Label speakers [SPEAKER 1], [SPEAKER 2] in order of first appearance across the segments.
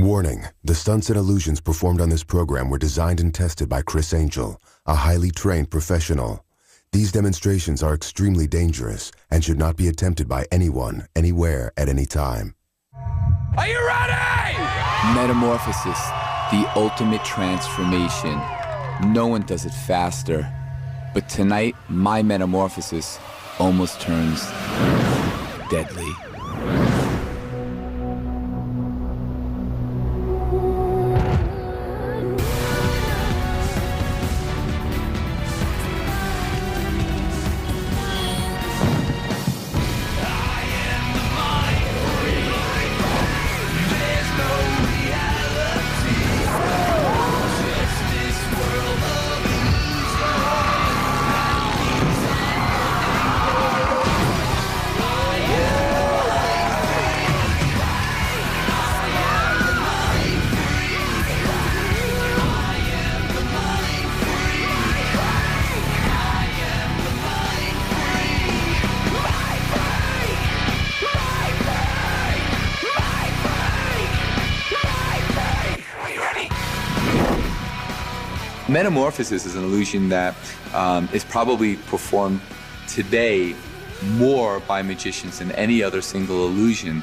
[SPEAKER 1] Warning, the stunts and illusions performed on this program were designed and tested by Criss, a highly trained professional. These demonstrations are extremely dangerous and should not be attempted by anyone, anywhere, at any time.
[SPEAKER 2] Are you ready?
[SPEAKER 3] Metamorphosis, the ultimate transformation. No one does it faster. But tonight, my metamorphosis almost turns deadly. Metamorphosis is an illusion that is probably performed today more by magicians than any other single illusion.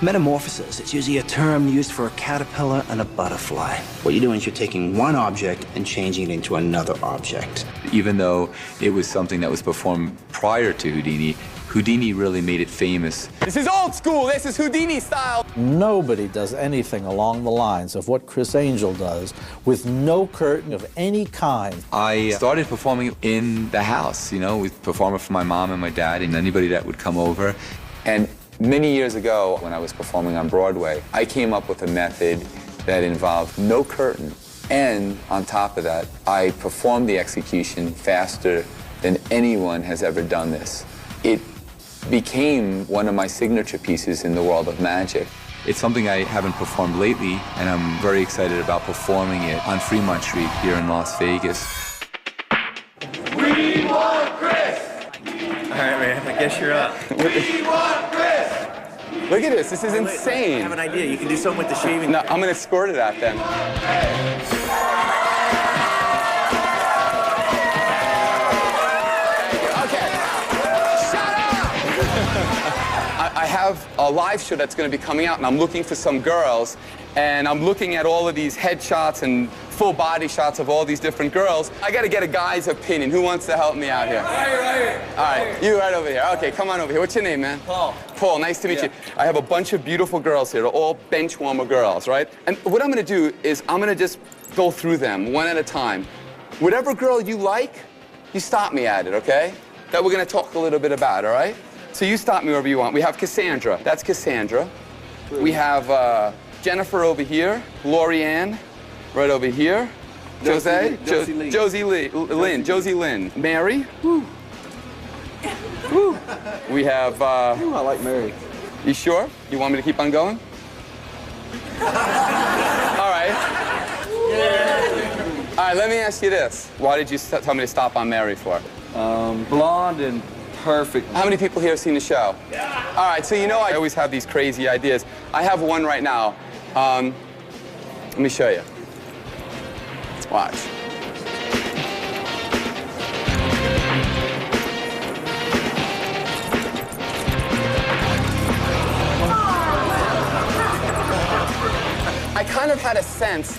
[SPEAKER 4] Metamorphosis, it's usually a term used for a caterpillar and a butterfly. What you're doing is you're taking one object and changing it into another object.
[SPEAKER 3] Even though it was something that was performed prior to Houdini, Houdini really made it famous.
[SPEAKER 2] This is old school. This is Houdini style.
[SPEAKER 5] Nobody does anything along the lines of what Criss does with no curtain of any kind.
[SPEAKER 3] I started performing in the house, with performing for my mom and my dad and anybody that would come over. And many years ago, when I was performing on Broadway, I came up with a method that involved no curtain. And on top of that, I performed the execution faster than anyone has ever done this. It became one of my signature pieces in the world of magic. It's something I haven't performed lately, and I'm very excited about performing it on Fremont Street here in Las Vegas.
[SPEAKER 2] We want Criss!
[SPEAKER 6] All right, man, I guess you're up.
[SPEAKER 2] We want Criss! Look at this. This is insane.
[SPEAKER 6] I have an idea. You can do something with the shaving.
[SPEAKER 2] No, I'm going to squirt it at them. I have a live show that's going to be coming out, and I'm looking for some girls, and I'm looking at all of these headshots and full body shots of all these different girls. I got to get a guy's opinion. Who wants to help me out here?
[SPEAKER 6] Right here.
[SPEAKER 2] All right, you right over here. Okay, come on over here. What's your name, man?
[SPEAKER 6] Paul.
[SPEAKER 2] Paul, nice to meet you. I have a bunch of beautiful girls here. They're all bench warmer girls, right? And what I'm going to do is I'm going to just go through them one at a time. Whatever girl you like, you stop me at it, okay? That we're going to talk a little bit about, all right? So you stop me wherever you want. We have Cassandra. That's Cassandra. We have Jennifer over here. Lorianne, right over here. Josie Lynn. Mary. Woo. Woo. We have...
[SPEAKER 6] Ooh, I like Mary.
[SPEAKER 2] You sure? You want me to keep on going? All right. All right, let me ask you this. Why did you tell me to stop on Mary for?
[SPEAKER 6] Blonde and perfect.
[SPEAKER 2] How many people here have seen the show? Yeah. All right, so I always have these crazy ideas. I have one right now. Let me show you. Watch. I kind of had a sense,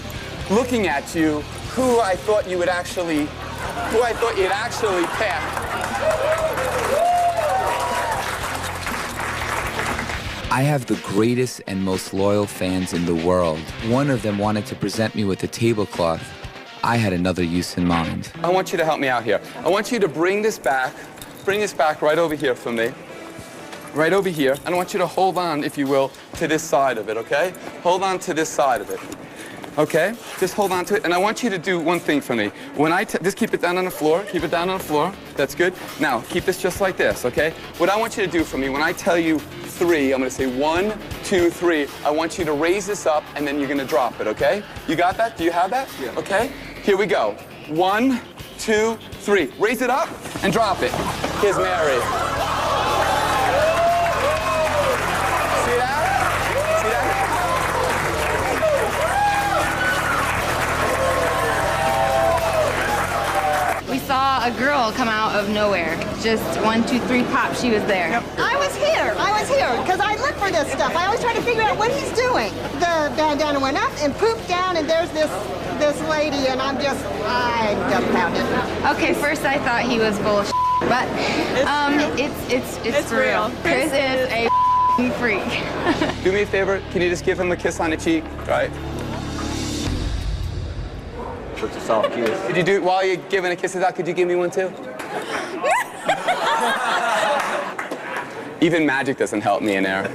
[SPEAKER 2] looking at you, who I thought you'd actually pick.
[SPEAKER 3] I have the greatest and most loyal fans in the world. One of them wanted to present me with a tablecloth. I had another use in mind.
[SPEAKER 2] I want you to help me out here. I want you to bring this back right over here for me. Right over here. And I want you to hold on, if you will, to this side of it, okay? Hold on to this side of it. Okay? Just hold on to it. And I want you to do one thing for me. When just keep it down on the floor. Keep it down on the floor. That's good. Now, keep this just like this, okay? What I want you to do for me, when I tell you 3, I'm going to say 1, 2, 3. I want you to raise this up, and then you're going to drop it, okay? You got that? Do you have that?
[SPEAKER 6] Yeah.
[SPEAKER 2] Okay? Here we go. 1, 2, 3. Raise it up and drop it. Here's Mary. See that? See that?
[SPEAKER 7] a girl come out of nowhere. Just 1, 2, 3, pop, she was there.
[SPEAKER 8] Yep. I was here, because I look for this stuff. I always try to figure out what he's doing. The bandana went up and pooped down, and there's this lady, and I dumbfounded.
[SPEAKER 7] Okay, first I thought he was bullshit, but it's for real. Criss is a freak.
[SPEAKER 2] Do me a favor, can you just give him a kiss on the cheek, right?
[SPEAKER 6] What's a soft kiss?
[SPEAKER 2] Could you do it while you're giving a kisses out? Could you give me one too? Even magic doesn't help me in there.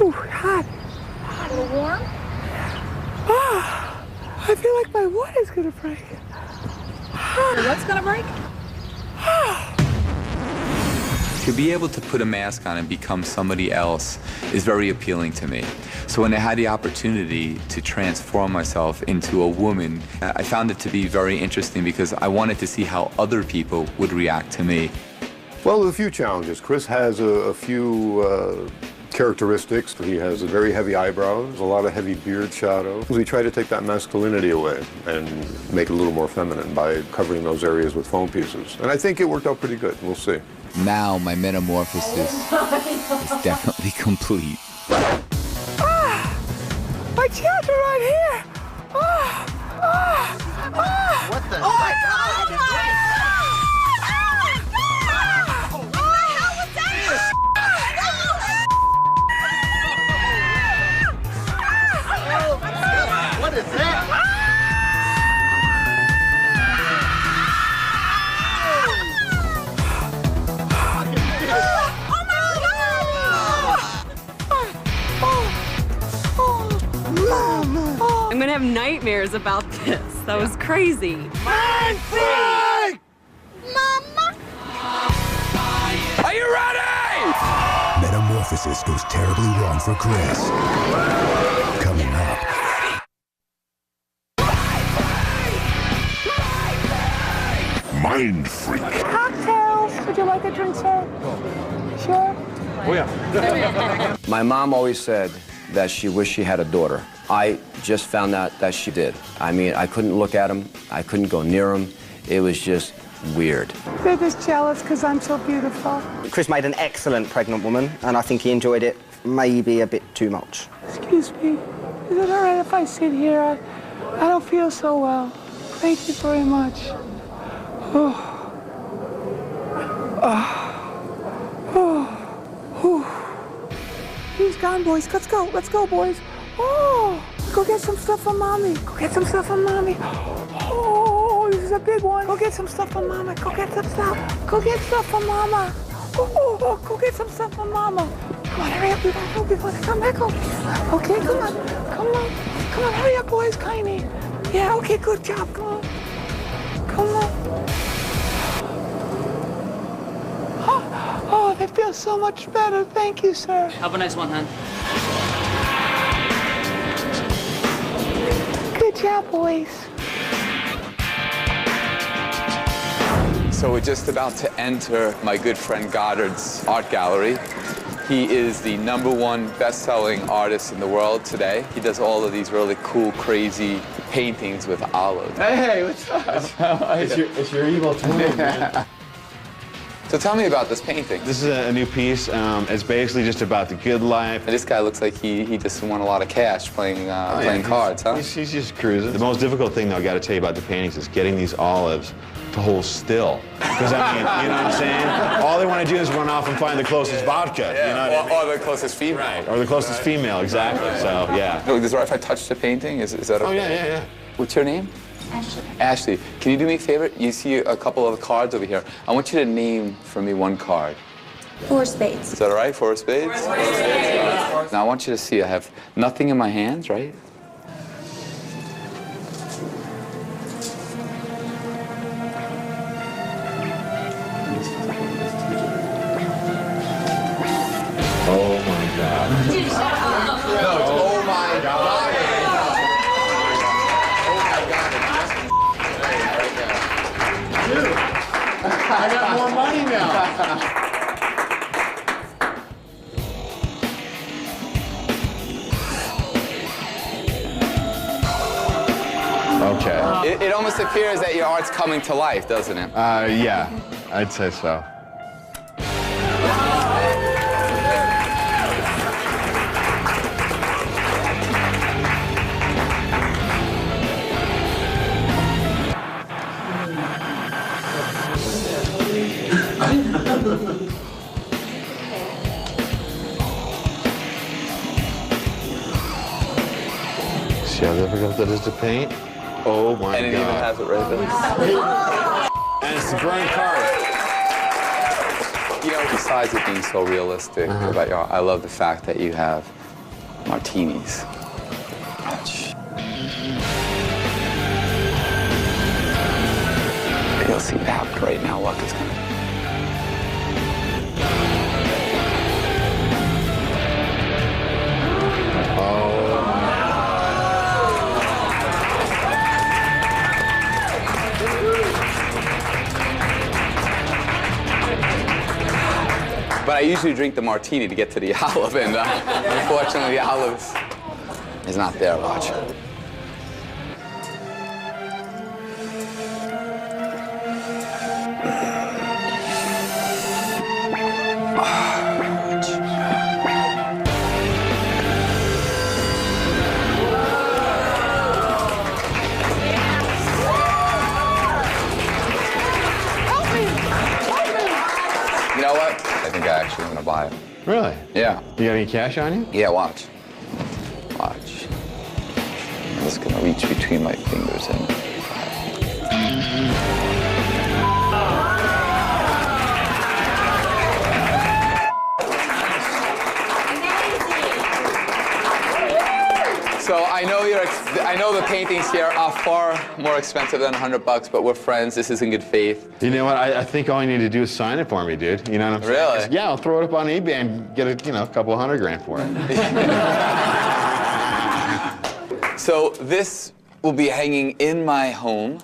[SPEAKER 9] Ooh, hot. Hot, a little warm? Oh, I feel like my wood is gonna break.
[SPEAKER 10] What's gonna break?
[SPEAKER 3] To be able to put a mask on and become somebody else is very appealing to me. So when I had the opportunity to transform myself into a woman, I found it to be very interesting because I wanted to see how other people would react to me.
[SPEAKER 11] Well, there's a few challenges. Criss has a few characteristics. He has a very heavy eyebrows, a lot of heavy beard shadow. We try to take that masculinity away and make it a little more feminine by covering those areas with foam pieces. And I think it worked out pretty good. We'll see.
[SPEAKER 3] Now my metamorphosis is definitely complete.
[SPEAKER 9] My children right here!
[SPEAKER 8] What the?
[SPEAKER 9] Oh my God!
[SPEAKER 8] What is that?
[SPEAKER 10] I'm gonna have nightmares about this. That was crazy.
[SPEAKER 9] Mindfreak!
[SPEAKER 8] Mama!
[SPEAKER 2] Are you ready?
[SPEAKER 1] Metamorphosis goes terribly wrong for Criss. Coming up. Mindfreak.
[SPEAKER 9] Cocktails. Would you like a drink, sir? Sure.
[SPEAKER 6] Oh, yeah.
[SPEAKER 12] My mom always said that she wished she had a daughter. I just found out that she did. I mean, I couldn't look at him. I couldn't go near him. It was just weird.
[SPEAKER 9] They're just jealous because I'm so beautiful.
[SPEAKER 4] Criss made an excellent pregnant woman, and I think he enjoyed it maybe a bit too much.
[SPEAKER 9] Excuse me. Is it all right if I sit here? I don't feel so well. Thank you very much. Oh. He's gone, boys. Let's go. Let's go, boys. Oh, go get some stuff for Mommy. Go get some stuff for Mommy. Oh, this is a big one. Go get some stuff for Mama. Go get some stuff. Go get stuff for Mama. Oh, go get some stuff for Mama. Come on, hurry up. We want to come back home. Okay, come on. Come on. Come on, hurry up, boys. Kindly. Yeah, okay, good job. Come on. Come on. Oh, they feel so much better. Thank you, sir.
[SPEAKER 10] Have a nice one, hon.
[SPEAKER 9] Good job, boys.
[SPEAKER 3] So we're just about to enter my good friend Goddard's art gallery. He is the #1 best-selling artist in the world today. He does all of these really cool, crazy paintings with olives.
[SPEAKER 6] Hey, what's up? It's your evil twin, man.
[SPEAKER 3] So tell me about this painting.
[SPEAKER 13] This is a new piece. It's basically just about the good life.
[SPEAKER 3] This guy looks like he just won a lot of cash playing cards, huh?
[SPEAKER 13] He's just cruising. The most difficult thing, though, I got to tell you about the paintings is getting these olives to hold still. Because, I mean, you know what I'm saying? All they want to do is run off and find the closest vodka.
[SPEAKER 3] Yeah,
[SPEAKER 13] you know what I mean?
[SPEAKER 3] or the closest female.
[SPEAKER 13] Right. Or the closest female, exactly. So, yeah.
[SPEAKER 3] Look, is it right if I touch the painting? Is that okay?
[SPEAKER 13] Oh, yeah.
[SPEAKER 3] What's your name?
[SPEAKER 7] Ashley.
[SPEAKER 3] Ashley, can you do me a favor? You see a couple of cards over here. I want you to name for me one card.
[SPEAKER 7] 4 spades.
[SPEAKER 3] Is that all right? 4 spades? 4 spades. Now I want you to see I have nothing in my hands, right?
[SPEAKER 13] Oh, my God.
[SPEAKER 3] No, it's oh my God.
[SPEAKER 6] I got more money now.
[SPEAKER 13] Okay.
[SPEAKER 2] It almost appears that your art's coming to life, doesn't it?
[SPEAKER 13] Yeah, I'd say so. See how difficult that is to paint? Oh my God.
[SPEAKER 2] And it even has it right there.
[SPEAKER 13] And it's the burnt card.
[SPEAKER 2] You know, besides it being so realistic about your art, I love the fact that you have martinis. You'll see what happened right now. Luck is gonna. But I usually drink the martini to get to the olive, and unfortunately the olive is not there. Watch. You know what? I think I actually am gonna buy it.
[SPEAKER 13] Really?
[SPEAKER 2] Yeah.
[SPEAKER 13] You got any cash on you?
[SPEAKER 2] Yeah, watch. Watch. I'm just gonna reach between my fingers and... So I know the paintings here are far more expensive than $100, but we're friends. This is in good faith.
[SPEAKER 13] You know what? I think all you need to do is sign it for me, dude. You know what I'm saying?
[SPEAKER 2] Really?
[SPEAKER 13] Yeah, I'll throw it up on eBay and get a, a couple $100,000 for it.
[SPEAKER 2] So this will be hanging in my home.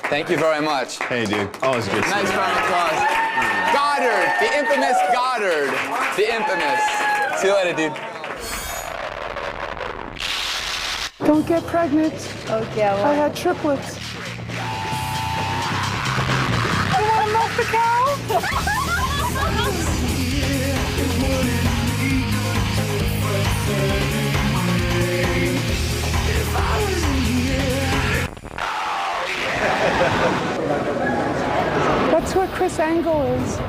[SPEAKER 2] Thank you very much.
[SPEAKER 13] Hey, dude. Always good.
[SPEAKER 2] Nice round of applause. Goddard, the infamous Goddard, the infamous. See you later, dude.
[SPEAKER 9] Don't get pregnant.
[SPEAKER 7] Okay,
[SPEAKER 9] I had triplets. You want to milk the cow? That's what Criss Angle is.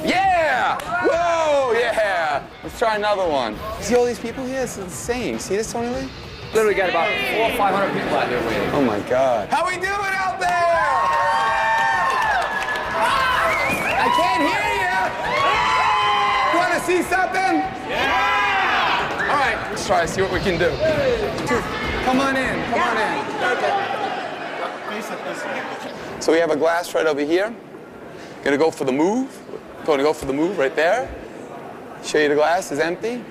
[SPEAKER 2] Yeah! Whoa, yeah! Let's try another one. See all these people here? It's insane. See this, Tony Lee?
[SPEAKER 14] Literally got about 400 or 500 people out there waiting.
[SPEAKER 2] Oh my God. How we doing out there? I can't hear you. You want to see something? Yeah! All right, let's try to see what we can do. Come on in, come on in. So we have a glass right over here. Gonna go for the move. Going to go for the move right there. Show you the glass is empty.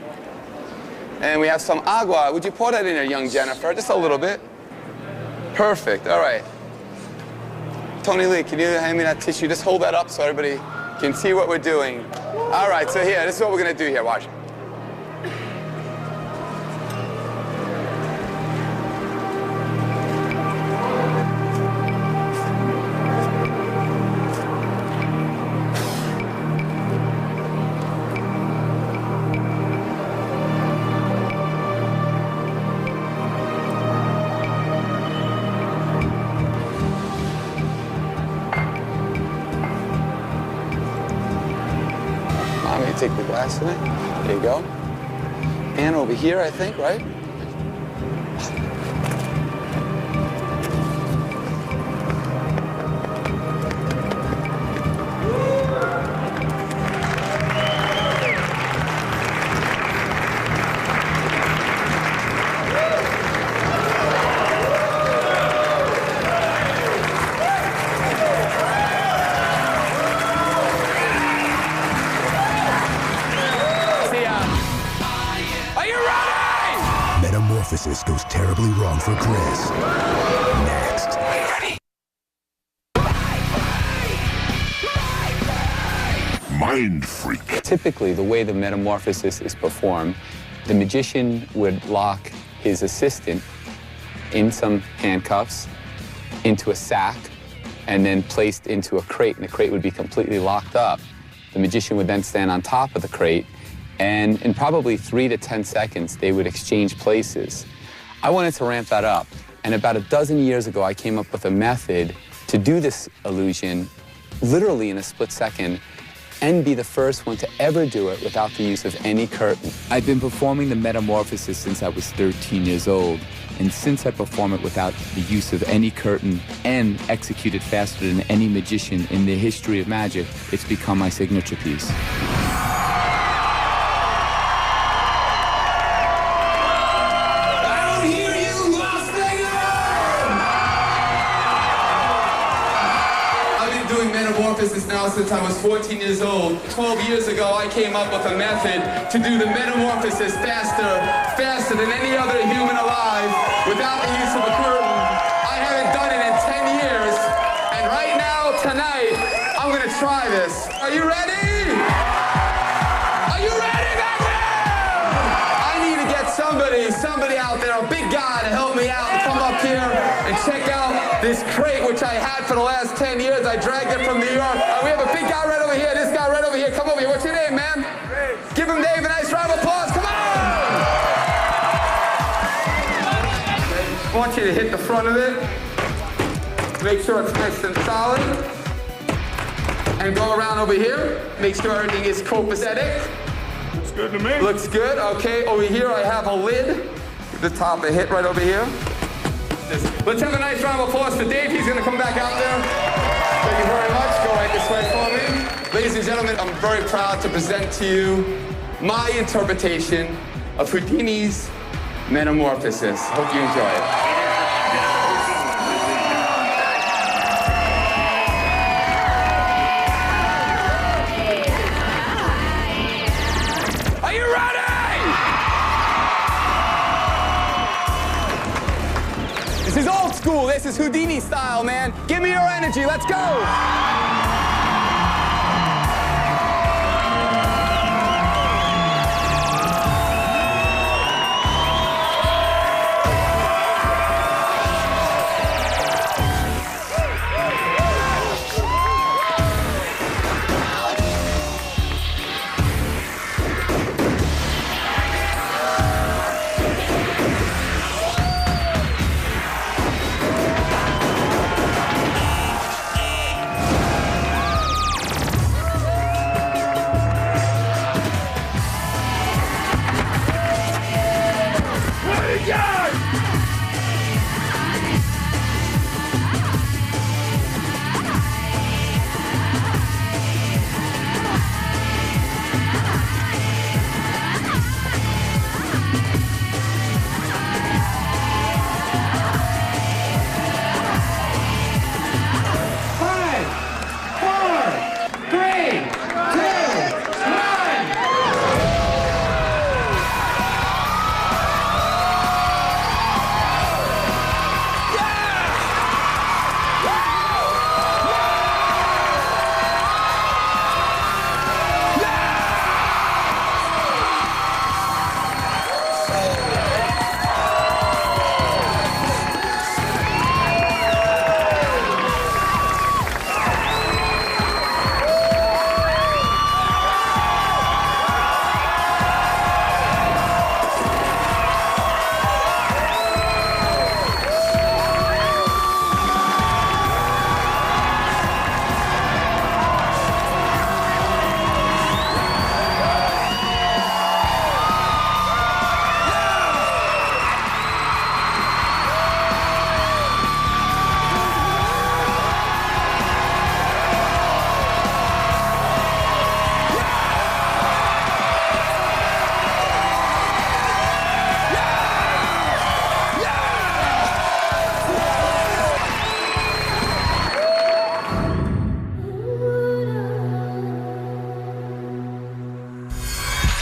[SPEAKER 2] And we have some agua. Would you pour that in there, young Jennifer? Just a little bit. Perfect. All right. Tony Lee, can you hand me that tissue? Just hold that up so everybody can see what we're doing. All right, so here, this is what we're going to do here. Watch. Take the glass in it. There you go. And over here, I think, right?
[SPEAKER 1] Metamorphosis goes terribly wrong for Criss. Next. Ready?
[SPEAKER 2] Mind freak. Typically, the way the metamorphosis is performed
[SPEAKER 3] The magician would lock his assistant in some handcuffs, into a sack, and then placed into a crate, and the crate would be completely locked up. The magician would then stand on top of the crate, and in probably 3 to 10 seconds, they would exchange places. I wanted to ramp that up, and about a dozen years ago, I came up with a method to do this illusion literally in a split second and be the first one to ever do it without the use of any curtain. I've been performing the metamorphosis since I was 13 years old, and since I perform it without the use of any curtain and execute it faster than any magician in the history of magic, it's become my signature piece.
[SPEAKER 2] Metamorphosis now since I was 14 years old. 12 years ago, I came up with a method to do the metamorphosis faster than any other human alive without the use of a curtain. I haven't done it in 10 years, and right now, tonight, I'm gonna try this. Are you ready? Are you ready back there? I need to get somebody out there, a big guy to help me out and come up here and check out this crate, which I had for the last 10 years. I dragged it from New York. We have a big guy right over here, this guy right over here. Come over here. What's your name, man? Give him, Dave, a nice round of applause. Come on! I want you to hit the front of it. Make sure it's nice and solid. And go around over here. Make sure everything is copacetic.
[SPEAKER 15] Looks good to me.
[SPEAKER 2] Looks good. Okay, over here I have a lid. The top of hit right over here. Let's have a nice round of applause for Dave. He's going to come back out there. Thank you very much. Go right this way for me. Ladies and gentlemen, I'm very proud to present to you my interpretation of Houdini's metamorphosis. Hope you enjoy it. This is old school. This is Houdini style, man. Give me your energy. Let's go.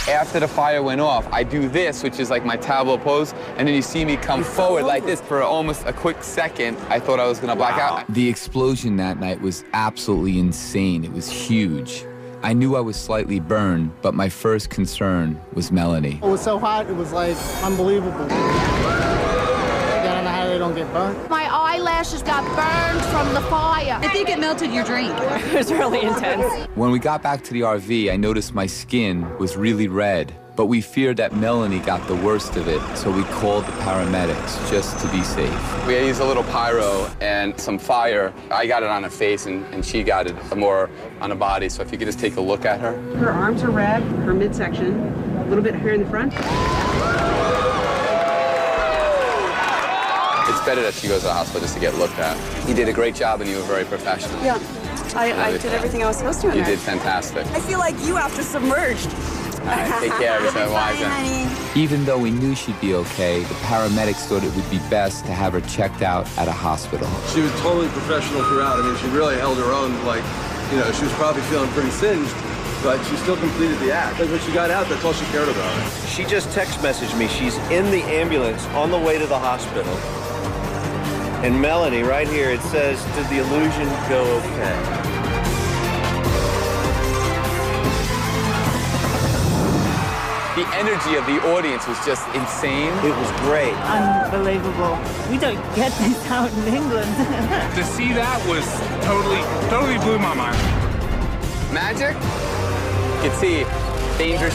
[SPEAKER 2] After the fire went off, I do this, which is like my tableau pose, and then you see me come forward like this for almost a quick second. I thought I was gonna black out. The explosion that night was absolutely insane. It was huge.
[SPEAKER 3] I knew I was slightly burned, but my first concern was Melanie.
[SPEAKER 16] It was so hot, it was like unbelievable. I don't know how they don't get burnt.
[SPEAKER 17] My eyelashes got burned from the fire.
[SPEAKER 18] I think it melted your drink. It was really intense.
[SPEAKER 3] When we got back to the RV, I noticed my skin was really red, but we feared that Melanie got the worst of it, so we called the paramedics just to be safe.
[SPEAKER 2] We used a little pyro and some fire. I got it on her face, and she got it more on her body, so if you could just take a look at her.
[SPEAKER 18] Her arms are red, her midsection, a little bit of hair in the front.
[SPEAKER 2] It's better that she goes to the hospital just to get looked at. You did a great job, and you were very professional.
[SPEAKER 18] Yeah, I did everything I was supposed to in
[SPEAKER 2] You
[SPEAKER 18] there.
[SPEAKER 2] did fantastic.
[SPEAKER 18] I feel like you after submerged.
[SPEAKER 2] All right, take care of yourself, Liza.
[SPEAKER 3] Even though we knew she'd be okay, the paramedics thought it would be best to have her checked out at a hospital.
[SPEAKER 19] She was totally professional throughout. I mean, she really held her own. Like, you know, she was probably feeling pretty singed, but she still completed the act. Like, when she got out, that's all she cared about.
[SPEAKER 20] She just text messaged me. She's in the ambulance on the way to the hospital. And Melanie, right here, it says, did the illusion go okay?
[SPEAKER 2] The energy of the audience was just insane.
[SPEAKER 20] It was great.
[SPEAKER 21] Unbelievable. We don't get this out in England.
[SPEAKER 15] To see that was totally blew my mind.
[SPEAKER 2] Magic? You could see dangerous